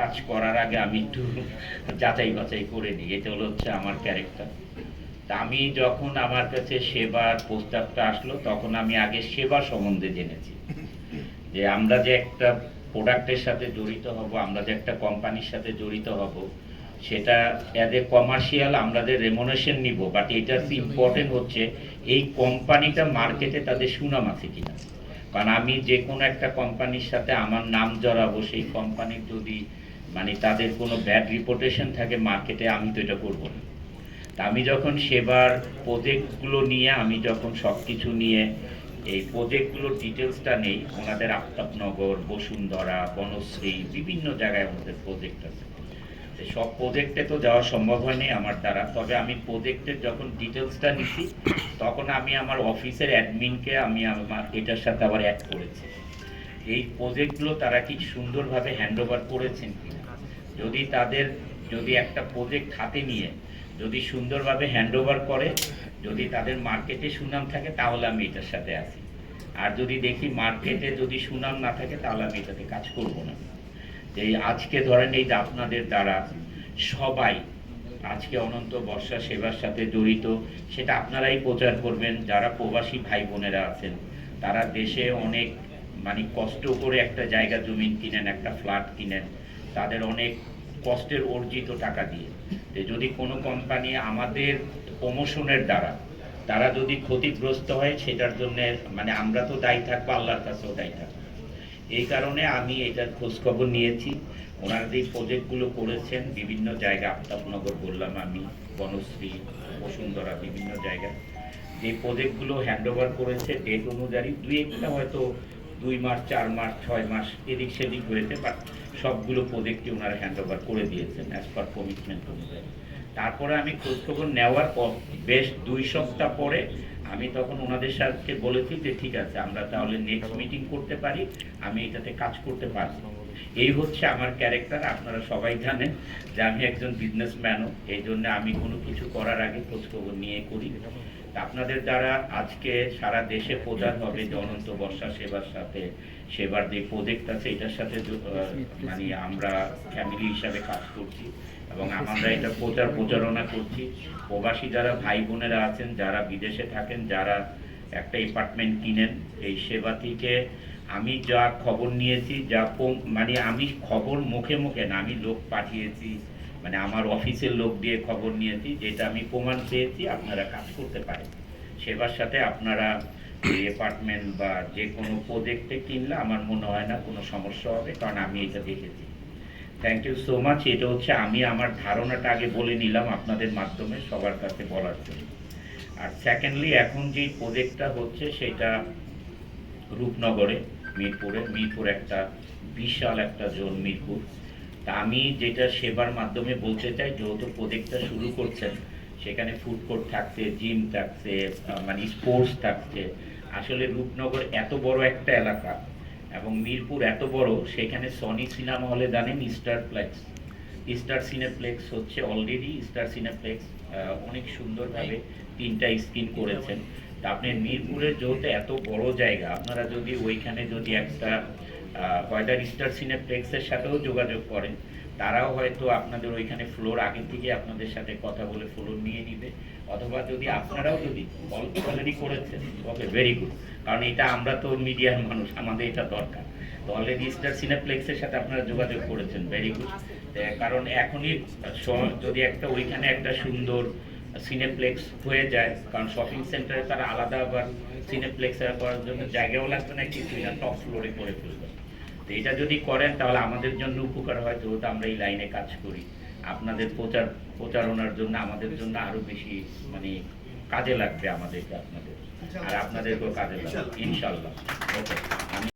কাজ করার আগে আমি একটু যাচাই বাছাই করে নিই, এটা হচ্ছে আমার ক্যারেক্টার। তা আমি যখন আমার কাছে সেবার প্রস্তাবটা আসলো তখন আমি আগে সেবা সম্বন্ধে জেনেছি, যে আমরা যে একটা প্রোডাক্টের সাথে জড়িত হব, আমরা যে একটা কোম্পানির সাথে জড়িত হব, সেটা অ্যাজ এ কমার্শিয়াল আমরা যে রেমুনেশন নিব, বাট এটার ইম্পর্টেন্ট হচ্ছে এই কোম্পানিটা মার্কেটে তাদের সুনাম আছে কিনা। কারণ আমি যে কোনো একটা কোম্পানির সাথে আমার নাম জড়াবো, সেই কোম্পানির যদি মানে তাদের কোনো ব্যাড রিপুটেশন থাকে মার্কেটে, আমি তো এটা করবো না। তা আমি যখন সেবার প্রজেক্টগুলো নিয়ে, আমি যখন সব কিছু নিয়ে এই প্রজেক্টগুলোর ডিটেলসটা নেই, ওনাদের আফতাবনগর, বসুন্ধরা, বনশ্রী, বিভিন্ন জায়গায় আমাদের প্রজেক্ট আছে। সব প্রজেক্টে তো যাওয়া সম্ভব হয়নি আমার দ্বারা, তবে আমি প্রজেক্টের যখন ডিটেলসটা নিচ্ছি তখন আমি আমার অফিসের অ্যাডমিনকে আমি আমার এটার সাথে আবার অ্যাড করেছি। এই প্রজেক্টগুলো তারা কি সুন্দরভাবে হ্যান্ডওভার করেছেন কিনা। যদি একটা প্রজেক্ট হাতে নিয়ে যদি সুন্দরভাবে হ্যান্ডওভার করে, যদি তাদের মার্কেটে সুনাম থাকে, তাহলে আমি এটার সাথে আছি। আর যদি দেখি মার্কেটে যদি সুনাম না থাকে, তাহলে আমি এটাতে কাজ করব না। যে আজকে ধরেন এই যে আপনাদের দ্বারা সবাই আজকে অনন্ত বর্ষা সেবার সাথে জড়িত, সেটা আপনারাই প্রচার করবেন। যারা প্রবাসী ভাই বোনেরা আছেন, তারা দেশে অনেক মানে কষ্ট করে একটা জায়গা জমিন কিনেন, একটা ফ্ল্যাট কিনেন, তাদের অনেক কষ্টের অর্জিত টাকা দিয়ে। যদি কোনো কোম্পানি আমাদের প্রমোশনের দ্বারা তারা যদি ক্ষতিগ্রস্ত হয়, সেটার জন্য মানে আমরা তো দায়ী থাকবো, আল্লাহর কাছেও দায়ী থাকবো। এই কারণে আমি এটার খোঁজখবর নিয়েছি। ওনারা যে প্রজেক্টগুলো করেছেন বিভিন্ন জায়গায়, আফতাবনগর বললাম আমি, বনশ্রী, বসুন্ধরা, বিভিন্ন জায়গায় যে প্রজেক্টগুলো হ্যান্ডওভার করেছে ডেট অনুযায়ী, দুই একটা হয়তো 2 মাস, 4 মাস, 6 মাস এদিক সেদিক হয়েছে, বাট সবগুলো প্রজেক্টই ওনারা হ্যান্ডওভার করে দিয়েছেন অ্যাজ পার কমিটমেন্ট অনুযায়ী। তারপরে আমি খোঁজখবর নেওয়ার পর বেশ 2 সপ্তাহ পরে আমি তখন ওনাদের সাথে বলেছি যে ঠিক আছে, আমরা তাহলে নেক্সট মিটিং করতে পারি, আমি এটাতে কাজ করতে পারছি। এই হচ্ছে আমার ক্যারেক্টার। আপনারা সবাই জানেন যে আমি একজন বিজনেসম্যানও, এই জন্য আমি কোনো কিছু করার আগে খোঁজখবর নিয়ে করি। আপনাদের দ্বারা আজকে সারা দেশে প্রচার হবে যে অনন্ত বর্ষা সেবার সাথে, সেবার যে প্রজেক্ট আছে এটার সাথে মানে আমরা ফ্যামিলি হিসাবে কাজ করছি এবং আমরা এটা প্রচারণা করছি। প্রবাসী যারা ভাই বোনেরা আছেন, যারা বিদেশে থাকেন, যারা একটা অ্যাপার্টমেন্ট কিনেন, এই সেবা থেকে আমি যা খবর নিয়েছি, মানে আমি খবর মুখে মুখে না, আমি লোক পাঠিয়েছি, মানে আমার অফিসের লোক দিয়ে খবর নিয়েছি, যেটা আমি প্রমাণ পেয়েছি আপনারা কাজ করতে পারেন। সেবার সাথে আপনারা অ্যাপার্টমেন্ট বা যে কোনো প্রজেক্টে কিনলে আমার মনে হয় না কোনো সমস্যা হবে, কারণ আমি এটা দেখেছি। Thank you so much. এটা হচ্ছে আমি আমার ধারণাটা আগে বলে নিলাম আপনাদের মাধ্যমে সবার কাছে বলার জন্য। আর সেকেন্ডলি, এখন যে প্রজেক্টটা হচ্ছে সেটা রূপনগরে, মিরপুর একটা বিশাল একটা জোন মিরপুর। তা আমি যেটা সেবার মাধ্যমে বলতে চাই, যেহেতু প্রজেক্টটা শুরু করছেন, সেখানে ফুড কোর্ট থাকছে, জিম থাকছে, মানে স্পোর্টস থাকছে। আসলে রূপনগর এত বড় একটা এলাকা এবং মিরপুর এত বড়, সেখানে সনি সিনেমা হলে জানেন স্টার সিনেপ্লেক্স হচ্ছে অলরেডি স্টার সিনেপ্লেক্স অনেক সুন্দরভাবে 3টা স্ক্রিন করেছেন। তা আপনি মিরপুরের যেহেতু এত বড় জায়গা, আপনারা যদি ওইখানে যদি একটা হয়তো স্টার সিনেপ্লেক্সের সাথেও যোগাযোগ করেন, তারাও হয়তো আপনাদের ওইখানে ফ্লোর আগে থেকে আপনাদের সাথে কথা বলে ফ্লোর নিয়ে নিবে। অথবা যদি আপনারাও যদি অলরেডি করেছেন, ওকে, ভেরি গুড, কারণ এটা আমরা তো মিডিয়ার মানুষ, আমাদের এটা দরকার। তো অলরেডি স্টার সিনেপ্লেক্সের সাথে আপনারা যোগাযোগ করেছেন, ভেরি গুড। কারণ এখনই যদি একটা ওইখানে একটা সুন্দর সিনেপ্লেক্স হয়ে যায়, কারণ শপিং সেন্টারে তারা আলাদা আবার সিনেপ্লেক্স করার জন্য জায়গাও লাগবে না, কিছুই না, টপ ফ্লোরে করে ফেলবে। তো এটা যদি করেন তাহলে আমাদের জন্য উপকার হয়, যেহেতু আমরা এই লাইনে কাজ করি। আপনাদের প্রচারণার জন্য আমাদের জন্য আরো বেশি মানে কাজে লাগবে আমাদেরকে, আপনাদের আর আপনাদেরকেও কাজে লাগবে ইনশাল্লাহ। ওকে।